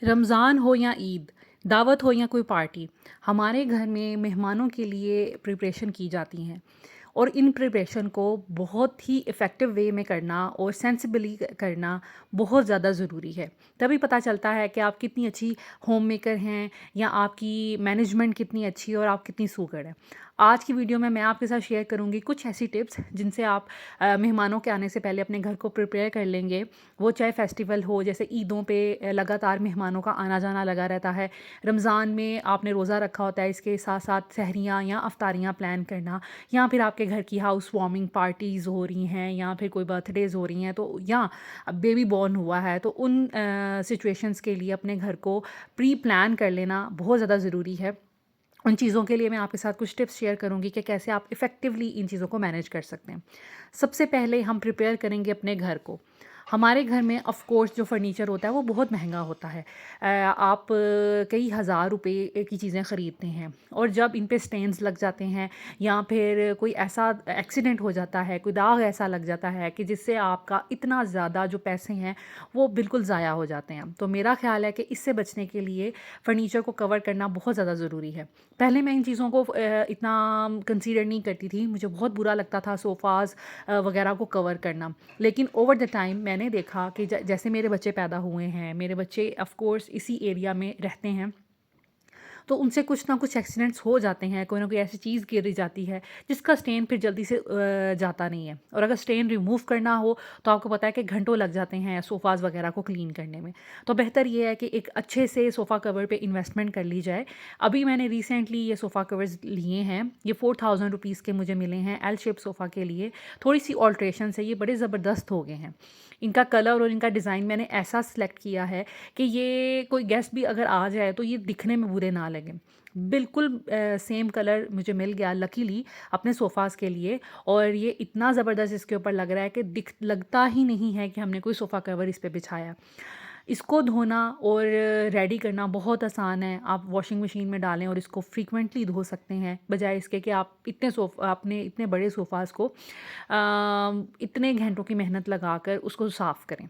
रमज़ान हो या ईद, दावत हो या कोई पार्टी, हमारे घर में मेहमानों के लिए प्रिपरेशन की जाती हैं और इन प्रिपरेशन को बहुत ही इफ़ेक्टिव वे में करना और सेंसिबली करना बहुत ज़्यादा ज़रूरी है। तभी पता चलता है कि आप कितनी अच्छी होम मेकर हैं या आपकी मैनेजमेंट कितनी अच्छी है और आप कितनी सूगढ़ हैं। आज की वीडियो में मैं आपके साथ शेयर करूँगी कुछ ऐसी टिप्स जिनसे आप मेहमानों के आने से पहले अपने घर को प्रिपेयर कर लेंगे। वो चाहे फेस्टिवल हो, जैसे ईदों पे लगातार मेहमानों का आना जाना लगा रहता है। रमज़ान में आपने रोज़ा रखा होता है, इसके साथ साथ सहरियाँ या अफ्तारियाँ प्लान करना, या फिर आपके घर की हाउस वार्मिंग पार्टीज़ हो रही हैं या फिर कोई बर्थडेज़ हो रही हैं, तो या बेबी बॉर्न हुआ है, तो उन सिचुएशंस के लिए अपने घर को प्री प्लान कर लेना बहुत ज़्यादा ज़रूरी है। उन चीज़ों के लिए मैं आपके साथ कुछ टिप्स शेयर करूँगी कि कैसे आप इफ़ेक्टिवली इन चीज़ों को मैनेज कर सकते हैं। सबसे पहले हम प्रिपेयर करेंगे अपने घर को। हमारे घर में ऑफ़ कोर्स जो फ़र्नीचर होता है वो बहुत महँगा होता है। आप कई हज़ार रुपए की चीज़ें ख़रीदते हैं और जब इन पे स्टेन्स लग जाते हैं या फिर कोई ऐसा एक्सीडेंट हो जाता है, कोई दाग ऐसा लग जाता है कि जिससे आपका इतना ज़्यादा जो पैसे हैं वो बिल्कुल ज़ाया हो जाते हैं। तो मेरा ख़्याल है कि इससे बचने के लिए फ़र्नीचर को कवर करना बहुत ज़्यादा ज़रूरी है। पहले मैं इन चीज़ों को इतना कंसीडर नहीं करती थी, मुझे बहुत बुरा लगता था सोफ़ाज़ वग़ैरह को कवर करना। लेकिन ओवर द टाइम मैंने देखा कि जैसे मेरे बच्चे पैदा हुए हैं, मेरे बच्चे ऑफ़ कोर्स इसी एरिया में रहते हैं, तो उनसे कुछ ना कुछ एक्सीडेंट्स हो जाते हैं, कोई ना कोई ऐसी चीज़ गिर जाती है जिसका स्टेन फिर जल्दी से जाता नहीं है। और अगर स्टेन रिमूव करना हो तो आपको पता है कि घंटों लग जाते हैं सोफ़ाज़ वगैरह को क्लीन करने में। तो बेहतर ये है कि एक अच्छे से सोफ़ा कवर पे इन्वेस्टमेंट कर ली जाए। अभी मैंने रिसेंटली ये सोफ़ा कवर्स लिए हैं, ये 4000 रुपीज़ के मुझे मिले हैं एल शेप सोफ़ा के लिए। थोड़ी सी ऑल्ट्रेशन है, ये बड़े ज़बरदस्त हो गए हैं। इनका कलर और इनका डिज़ाइन मैंने ऐसा सिलेक्ट किया है कि ये कोई गेस्ट भी अगर आ जाए तो ये दिखने में बुरे ना लगें। बिल्कुल सेम कलर मुझे मिल गया लकीली अपने सोफ़ाज़ के लिए, और ये इतना ज़बरदस्त इसके ऊपर लग रहा है कि दिख लगता ही नहीं है कि हमने कोई सोफ़ा कवर इस पे बिछाया। इसको धोना और रेडी करना बहुत आसान है। आप वॉशिंग मशीन में डालें और इसको फ्रीक्वेंटली धो सकते हैं, बजाय इसके कि आप अपने इतने बड़े सोफ़ाज़ को इतने घंटों की मेहनत लगाकर उसको साफ़ करें।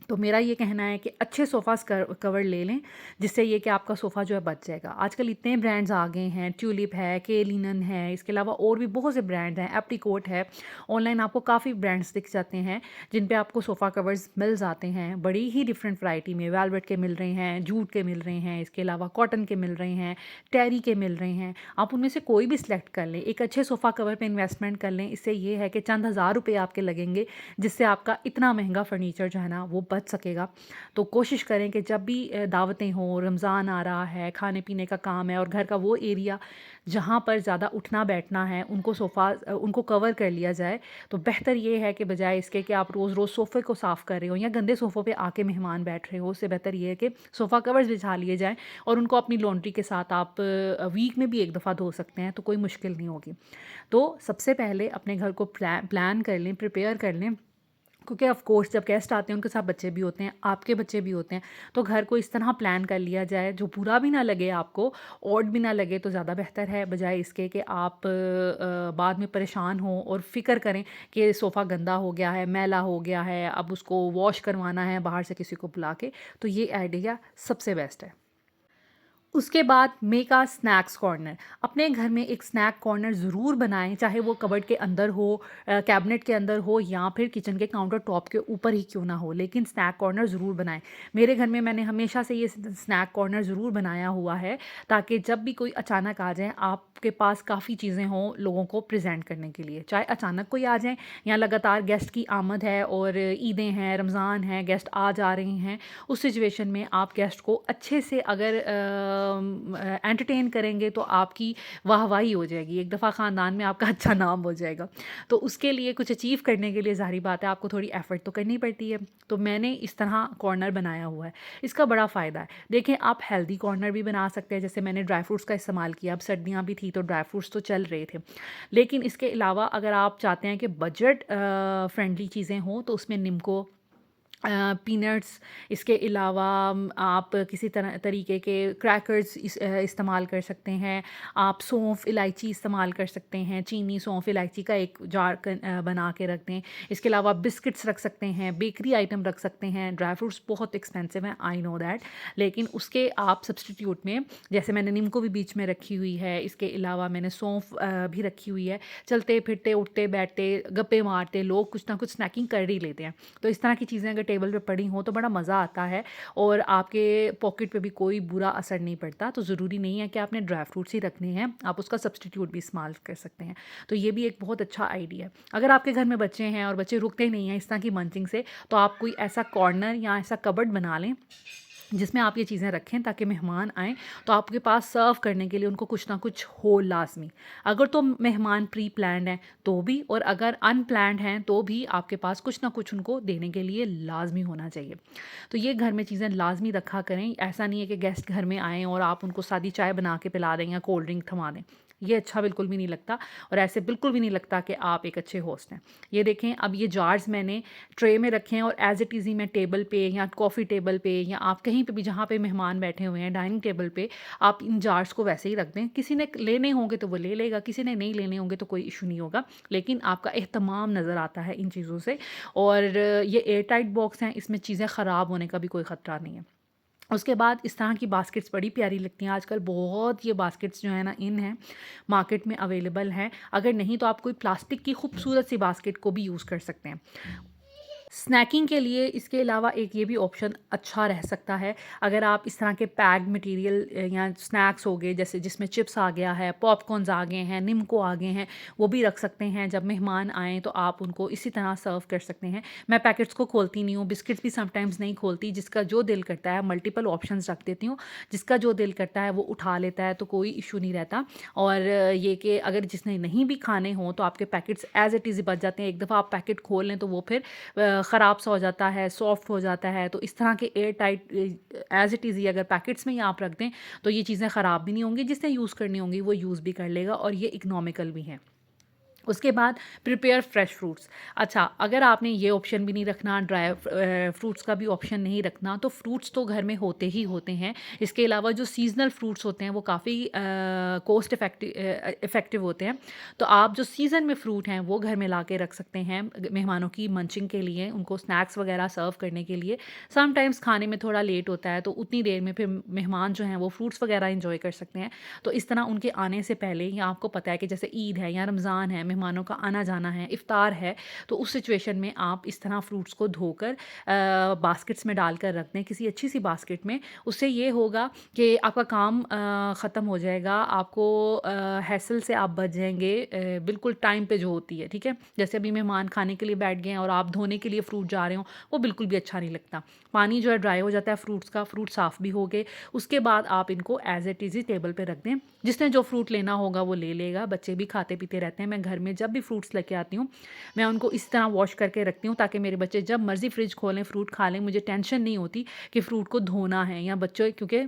तो मेरा ये कहना है कि अच्छे सोफ़ाज़ कवर ले लें, जिससे ये कि आपका सोफ़ा जो है बच जाएगा। आजकल इतने ब्रांड्स आ गए हैं, ट्यूलिप है, के लिनन है, इसके अलावा और भी बहुत से ब्रांड्स हैं, एप्रीकोट है। ऑनलाइन आपको काफ़ी ब्रांड्स दिख जाते हैं जिन पे आपको सोफ़ा कवर्स मिल जाते हैं बड़ी ही डिफरेंट वैरायटी में। वेलवेट के मिल रहे हैं, जूट के मिल रहे हैं, इसके अलावा कॉटन के मिल रहे हैं, टेरी के मिल रहे हैं। आप उनमें से कोई भी सिलेक्ट कर लें, एक अच्छे सोफ़ा कवर पे इन्वेस्टमेंट कर लें। इससे ये है कि चंद हज़ार रुपए आपके लगेंगे, जिससे आपका इतना महंगा फ़र्नीचर जो है ना वो बच सकेगा। तो कोशिश करें कि जब भी दावतें हों, रमज़ान आ रहा है, खाने-पीने का काम है और घर का वो एरिया जहाँ पर ज़्यादा उठना बैठना है, उनको कवर कर लिया जाए। तो बेहतर ये है कि बजाय इसके कि आप रोज़-रोज़ सोफ़े को साफ़ कर रहे हो या गंदे सोफ़ों पे आके मेहमान बैठ रहे हो, उससे बेहतर ये है कि सोफ़ा कवर्स बिछा लिए जाएँ और उनको अपनी लॉन्ड्री के साथ आप वीक में भी 1 दफ़ा धो सकते हैं, तो कोई मुश्किल नहीं होगी। तो सबसे पहले अपने घर को प्लान कर लें, प्रिपेयर कर लें, क्योंकि ऑफ़ कोर्स जब गेस्ट आते हैं उनके साथ बच्चे भी होते हैं, आपके बच्चे भी होते हैं। तो घर को इस तरह प्लान कर लिया जाए जो बुरा भी ना लगे आपको, ऑड भी ना लगे, तो ज़्यादा बेहतर है, बजाय इसके कि आप बाद में परेशान हों और फ़िक्र करें कि सोफ़ा गंदा हो गया है, मैला हो गया है, अब उसको वॉश करवाना है बाहर से किसी को बुला के। तो ये आइडिया सबसे बेस्ट है। उसके बाद मेक अ स्नैक्स कॉर्नर। अपने घर में एक स्नैक कॉर्नर ज़रूर बनाएँ, चाहे वो कबर्ड के अंदर हो, कैबिनेट के अंदर हो या फिर किचन के काउंटर टॉप के ऊपर ही क्यों ना हो, लेकिन स्नैक कॉर्नर ज़रूर बनाएँ। मेरे घर में मैंने हमेशा से ये स्नैक कॉर्नर ज़रूर बनाया हुआ है, ताकि जब भी कोई अचानक आ जाए, आपके पास काफ़ी चीज़ें हों लोगों को प्रेज़ेंट करने के लिए। चाहे अचानक कोई आ जाए या लगातार गेस्ट की आमद है और ईदें हैं, रमज़ान है, गेस्ट आ जा रहे हैं, उस सिचुएशन में आप गेस्ट को अच्छे से अगर एंटरटेन करेंगे तो आपकी वाहवाही हो जाएगी, एक दफ़ा ख़ानदान में आपका अच्छा नाम हो जाएगा। तो उसके लिए कुछ अचीव करने के लिए ज़ाहिर बात है आपको थोड़ी एफ़र्ट तो करनी पड़ती है। तो मैंने इस तरह कॉर्नर बनाया हुआ है, इसका बड़ा फ़ायदा है। देखें, आप हेल्दी कॉर्नर भी बना सकते हैं, जैसे मैंने ड्राई फ्रूट्स का इस्तेमाल किया। अब सर्दियाँ भी थी तो ड्राई फ्रूट्स तो चल रहे थे। लेकिन इसके अलावा अगर आप चाहते हैं कि बजट फ्रेंडली चीज़ें हों, तो उसमें निम्को, पीनट्स, इसके अलावा आप किसी तरह तरीके के क्रैकर्स इस्तेमाल कर सकते हैं। आप सौंफ इलायची इस्तेमाल कर सकते हैं, चीनी सौंफ इलायची का एक जार बना के रख दें। इसके अलावा बिस्किट्स रख सकते हैं, बेकरी आइटम रख सकते हैं। ड्राई फ्रूट्स बहुत एक्सपेंसिव हैं, आई नो दैट, लेकिन उसके आप सब्सटीट्यूट में, जैसे मैंने नीम को भी बीच में रखी हुई है, इसके अलावा मैंने सौंफ भी रखी हुई है। चलते फिरते उठते बैठते गप्पे मारते लोग कुछ ना कुछ स्नैकिंग कर ही लेते हैं। तो इस तरह की चीज़ें अगर टेबल पे पड़ी हों तो बड़ा मज़ा आता है और आपके पॉकेट पे भी कोई बुरा असर नहीं पड़ता। तो ज़रूरी नहीं है कि आपने ड्राई फ्रूट्स ही रखने हैं, आप उसका सब्सटीट्यूट भी इस्तेमाल कर सकते हैं। तो ये भी एक बहुत अच्छा आइडिया है। अगर आपके घर में बच्चे हैं और बच्चे रुकते नहीं हैं इस तरह की मंचिंग से, तो आप कोई ऐसा कॉर्नर या ऐसा कबर्ड बना लें जिसमें आप ये चीज़ें रखें, ताकि मेहमान आएँ तो आपके पास सर्व करने के लिए उनको कुछ ना कुछ हो लाज़मी। अगर तो मेहमान प्री प्लान्ड हैं तो भी, और अगर अनप्लान्ड हैं तो भी आपके पास कुछ ना कुछ उनको देने के लिए लाज़मी होना चाहिए। तो ये घर में चीज़ें लाज़मी रखा करें। ऐसा नहीं है कि गेस्ट घर में आएँ और आप उनको सादी चाय बना के पिला दें या कोल्ड ड्रिंक थमा दें। ये अच्छा बिल्कुल भी नहीं लगता, और ऐसे बिल्कुल भी नहीं लगता कि आप एक अच्छे होस्ट हैं। ये देखें, अब ये जार्स मैंने ट्रे में रखे हैं और एज़ इट इज़ ही मैं टेबल पे या कॉफ़ी टेबल पे या आप कहीं पे भी जहाँ पे मेहमान बैठे हुए हैं डाइनिंग टेबल पे, आप इन जार्स को वैसे ही रख दें। किसी ने लेने होंगे तो वो ले लेगा, किसी ने नहीं लेने होंगे तो कोई इशू नहीं होगा, लेकिन आपका एहतमाम नज़र आता है इन चीज़ों से। और ये एयर टाइट बॉक्स हैं, इसमें चीज़ें ख़राब होने का भी कोई ख़तरा नहीं है। उसके बाद इस तरह की बास्केट्स बड़ी प्यारी लगती हैं आजकल, बहुत ये बास्केट्स जो है ना इन हैं, मार्केट में अवेलेबल हैं। अगर नहीं तो आप कोई प्लास्टिक की खूबसूरत सी बास्केट को भी यूज़ कर सकते हैं। स्नैकिंग के लिए इसके अलावा एक ये भी ऑप्शन अच्छा रह सकता है। अगर आप इस तरह के पैक्ड मटेरियल या स्नैक्स हो गए, जैसे जिसमें चिप्स आ गया है, पॉपकॉर्न्स आ गए हैं, निम्को आ गए हैं, वो भी रख सकते हैं। जब मेहमान आएँ तो आप उनको इसी तरह सर्व कर सकते हैं। मैं पैकेट्स को खोलती नहीं हूँ, बिस्किट्स भी समटाइम्स नहीं खोलती, जिसका जो दिल करता है मल्टीपल ऑप्शंस रख देती हूँ। जिसका जो दिल करता है वो उठा लेता है, तो कोई इशू नहीं रहता। और ये कि अगर जिसने नहीं भी खाने हों तो आपके पैकेट्स एज़ इट इज़ ही बच जाते हैं। एक दफ़ा आप पैकेट खोल लें तो वो फिर ख़राब सा हो जाता है, सॉफ्ट हो जाता है। तो इस तरह के air tight as it is ही अगर पैकेट्स में ही आप रख दें तो ये चीज़ें ख़राब भी नहीं होंगी, जिसने यूज़ करनी होंगी वो यूज़ भी कर लेगा, और ये इकोनॉमिकल भी हैं। उसके बाद प्रिपेयर फ्रेश फ्रूट्स। अच्छा, अगर आपने ये ऑप्शन भी नहीं रखना, ड्राई फ्रूट्स का भी ऑप्शन नहीं रखना, तो फ्रूट्स तो घर में होते ही होते हैं। इसके अलावा जो सीज़नल फ्रूट्स होते हैं वो काफ़ी कॉस्ट इफ़ेक्टिव होते हैं। तो आप जो सीज़न में फ्रूट हैं वो घर में ला के रख सकते हैं मेहमानों की मंचिंग के लिए, उनको स्नैक्स वगैरह सर्व करने के लिए। समटाइम्स खाने में थोड़ा लेट होता है, तो उतनी देर में फिर मेहमान जो हैं वो फ्रूट्स वगैरह इंजॉय कर सकते हैं। तो इस तरह उनके आने से पहले, या आपको पता है कि जैसे ईद है या रमज़ान है, मेहमानों का आना जाना है, इफ़्तार है, तो उस सिचुएशन में आप इस तरह फ्रूट्स को धोकर बास्केट्स में डालकर रख दें, किसी अच्छी सी बास्केट में। उससे ये होगा कि आपका काम ख़त्म हो जाएगा, आपको हैसल से आप बच जाएंगे, बिल्कुल टाइम पे जो होती है, ठीक है। जैसे अभी मेहमान खाने के लिए बैठ गए हैं और आप धोने के लिए फ्रूट जा रहे हो, वो बिल्कुल भी अच्छा नहीं लगता। पानी जो है ड्राई हो जाता है फ्रूट्स का, फ्रूट साफ़ भी हो गए। उसके बाद आप इनको as it is he table पे रख दें। जिसने जो फ्रूट लेना होगा वो ले लेगा। बच्चे भी खाते पीते रहते हैं। मैं घर में जब भी फ्रूट्स लेके आती हूँ, मैं उनको इस तरह वॉश करके रखती हूँ, ताकि मेरे बच्चे जब मर्ज़ी फ्रिज खोलें फ्रूट खा लें। मुझे टेंशन नहीं होती कि फ्रूट को धोना है, या बच्चों क्योंकि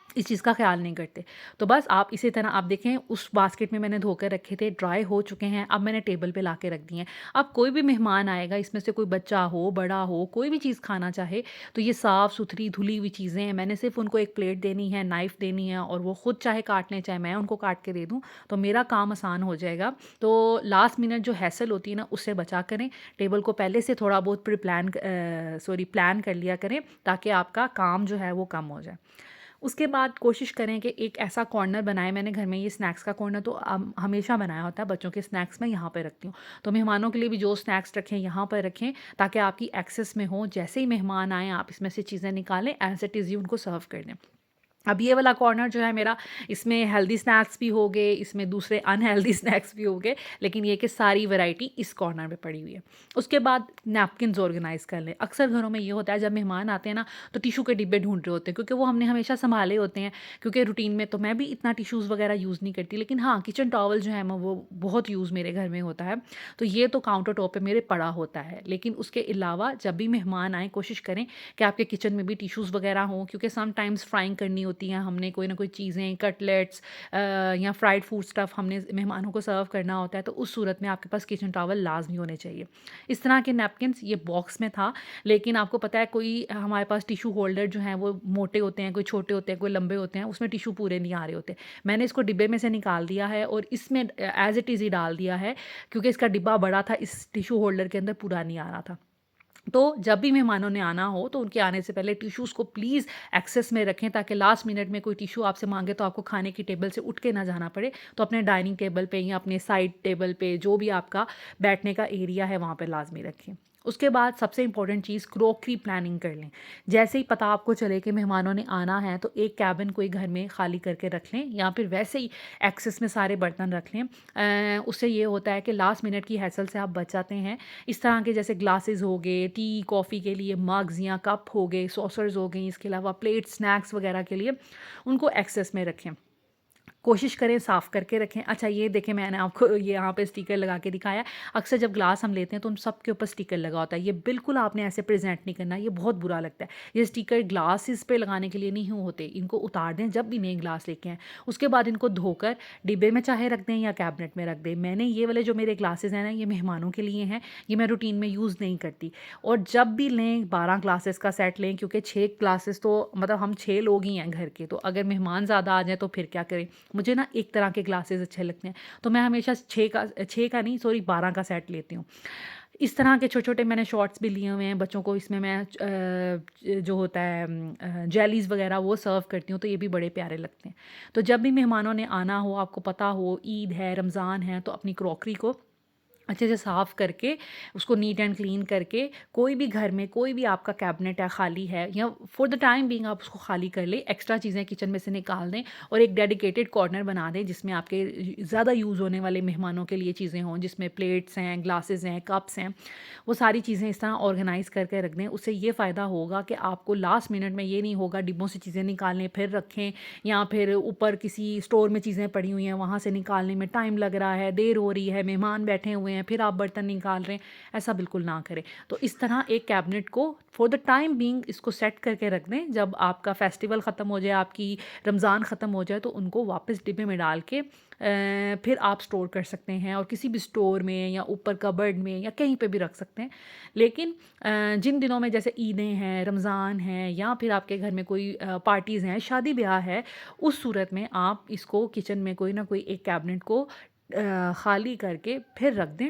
इस चीज़ का ख़्याल नहीं करते। तो बस आप इसी तरह आप देखें, उस बास्केट में मैंने धोकर रखे थे, ड्राई हो चुके हैं, अब मैंने टेबल पे लाके रख दिए हैं। अब कोई भी मेहमान आएगा, इसमें से कोई बच्चा हो, बड़ा हो, कोई भी चीज़ खाना चाहे, तो ये साफ़-सुथरी धुली हुई चीज़ें हैं। मैंने सिर्फ़ उनको एक प्लेट देनी है, नाइफ़ देनी है, और वो खुद चाहे काट लें, चाहे मैं उनको काट के दे दूँ, तो मेरा काम आसान हो जाएगा। तो लास्ट मिनट जो हैसल होती है ना, उससे बचा करें। टेबल को पहले से थोड़ा बहुत प्लान कर लिया करें, ताकि आपका काम जो है वो कम हो जाए। उसके बाद कोशिश करें कि एक ऐसा कॉर्नर बनाएं। मैंने घर में ये स्नैक्स का कॉर्नर तो हमेशा बनाया होता है। बच्चों के स्नैक्स मैं यहाँ पे रखती हूँ, तो मेहमानों के लिए भी जो स्नैक्स रखें यहाँ पर रखें, ताकि आपकी एक्सेस में हो। जैसे ही मेहमान आएँ आप इसमें से चीज़ें निकालें, एज इट इज़ ही उनको सर्व कर दें। अब ये वाला कॉर्नर जो है मेरा, इसमें हेल्दी स्नैक्स भी हो गए, इसमें दूसरे अनहेल्दी स्नैक्स भी हो गए, लेकिन ये कि सारी वैरायटी इस कॉर्नर में पड़ी हुई है। उसके बाद नैपकिन्स ऑर्गेनाइज़ कर लें। अक्सर घरों में ये होता है, जब मेहमान आते हैं ना, तो टिशू के डिब्बे ढूंढ रहे होते हैं, क्योंकि वो हमने हमेशा संभाले होते हैं। क्योंकि रूटीन में तो मैं भी इतना टिशूज़ वगैरह यूज़ नहीं करती, लेकिन हाँ, किचन टॉवल जो है वो बहुत यूज़ मेरे घर में होता है। तो ये तो काउंटर टॉप पे मेरे पड़ा होता है। लेकिन उसके अलावा जब भी मेहमान आएँ, कोशिश करें कि आपके किचन में भी टिशूज़ वगैरह हों, क्योंकि समटाइम्स फ्राइंग करनी होती होती हैं, हमने कोई ना कोई चीज़ें कटलेट्स या फ्राइड फूड स्टफ़ हमने मेहमानों को सर्व करना होता है, तो उस सूरत में आपके पास किचन टॉवल लाज़मी होने चाहिए। इस तरह के नैपकिन्स ये बॉक्स में था, लेकिन आपको पता है कोई हमारे पास टिश्यू होल्डर जो हैं वो मोटे होते हैं, कोई छोटे होते हैं, कोई लंबे होते हैं, उसमें टिश्यू पूरे नहीं आ रहे होते। मैंने इसको डिब्बे में से निकाल दिया है और इसमें एज़ इट इज़ ही डाल दिया है, क्योंकि इसका डिब्बा बड़ा था, इस टिश्यू होल्डर के अंदर पूरा नहीं आ रहा था। तो जब भी मेहमानों ने आना हो तो उनके आने से पहले टिश्यूज़ को प्लीज़ एक्सेस में रखें, ताकि लास्ट मिनट में कोई टिश्यू आपसे मांगे तो आपको खाने की टेबल से उठ के ना जाना पड़े। तो अपने डाइनिंग टेबल पे या अपने साइड टेबल पे जो भी आपका बैठने का एरिया है वहाँ पे लाजमी रखें। उसके बाद सबसे इंपॉर्टेंट चीज़ क्रॉकरी प्लानिंग कर लें। जैसे ही पता आपको चले कि मेहमानों ने आना है तो एक कैबिन कोई घर में खाली करके रख लें, या फिर वैसे ही एक्सेस में सारे बर्तन रख लें। उससे ये होता है कि लास्ट मिनट की हैसल से आप बच जाते हैं। इस तरह के जैसे ग्लासेस हो गए, टी कॉफ़ी के लिए मग्स या कप हो गए, सॉसर्स हो गई, इसके अलावा प्लेट स्नैक्स वगैरह के लिए उनको एक्सेस में रखें। कोशिश करें साफ़ करके रखें। अच्छा ये देखें, मैंने आपको ये यहाँ पे स्टिकर लगा के दिखाया। अक्सर जब ग्लास हम लेते हैं तो उन सब के ऊपर स्टिकर लगा होता है। ये बिल्कुल आपने ऐसे प्रेज़ेंट नहीं करना, ये बहुत बुरा लगता है। ये स्टिकर ग्लासेस पे लगाने के लिए नहीं होते, इनको उतार दें जब भी नए ग्लास लेके आएँ। उसके बाद इनको धोकर डिब्बे में चाहे रख दें या कैबिनेट में रख दें। मैंने ये वाले जो मेरे ग्लासेस हैं ना, ये मेहमानों के लिए हैं, ये मैं रूटीन में यूज़ नहीं करती। और जब भी लें 12 ग्लासेस का सेट लें, क्योंकि 6 ग्लासेस तो मतलब हम 6 लोग ही हैं घर के, तो अगर मेहमान ज़्यादा आ जाएँ तो फिर क्या करें। मुझे ना एक तरह के ग्लासेस अच्छे लगते हैं, तो मैं हमेशा 6 का नहीं, सॉरी 12 का सेट लेती हूँ। इस तरह के छोटे-छोटे मैंने शॉट्स भी लिए हुए हैं बच्चों को, इसमें मैं जो होता है जेलीज़ वगैरह वो सर्व करती हूँ, तो ये भी बड़े प्यारे लगते हैं। तो जब भी मेहमानों ने आना हो, आपको पता हो ईद है, रमज़ान है, तो अपनी क्रॉकरी को अच्छे से साफ़ करके, उसको नीट एंड क्लीन करके, कोई भी घर में कोई भी आपका कैबिनेट है खाली है, या फॉर द टाइम बीइंग आप उसको खाली कर लें, एक्स्ट्रा चीज़ें किचन में से निकाल दें और एक डेडिकेटेड कॉर्नर बना दें जिसमें आपके ज़्यादा यूज़ होने वाले मेहमानों के लिए चीज़ें हों, जिसमें प्लेट्स हैं, ग्लासेस हैं, कप्स हैं। वो सारी चीज़ें इस तरह ऑर्गेनाइज़ करके रख दें। उससे ये फ़ायदा होगा कि आपको लास्ट मिनट में ये नहीं होगा डिब्बों से चीज़ें निकालने फिर रखें, या फिर ऊपर किसी स्टोर में चीज़ें पड़ी हुई हैं वहाँ से निकालने में टाइम लग रहा है, देर हो रही है, मेहमान बैठे हुए हैं, फिर आप बर्तन निकाल रहे हैं। ऐसा बिल्कुल ना करें। तो इस तरह एक कैबिनेट को फॉर द टाइम बीइंग इसको सेट करके रख दें। जब आपका फेस्टिवल ख़त्म हो जाए, आपकी रमज़ान ख़त्म हो जाए, तो उनको वापस डिब्बे में डाल के फिर आप स्टोर कर सकते हैं, और किसी भी स्टोर में या ऊपर कबर्ड में या कहीं पे भी रख सकते हैं। लेकिन जिन दिनों में जैसे ईदें हैं, रमज़ान है, या फिर आपके घर में कोई पार्टीज़ हैं, शादी ब्याह है, उस सूरत में आप इसको किचन में कोई ना कोई एक कैबिनेट को खाली करके फिर रख दें।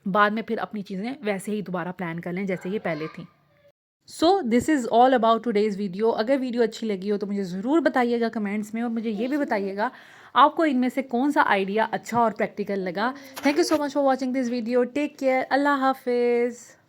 बाद में फिर अपनी चीज़ें वैसे ही दोबारा प्लान कर लें जैसे ये पहले थी। So this is all about today's video. अगर वीडियो अच्छी लगी हो तो मुझे ज़रूर बताइएगा कमेंट्स में, और मुझे ये भी बताइएगा आपको इनमें से कौन सा आइडिया अच्छा और प्रैक्टिकल लगा। Thank you so much for watching this video. Take care. अल्लाह हाफिज़।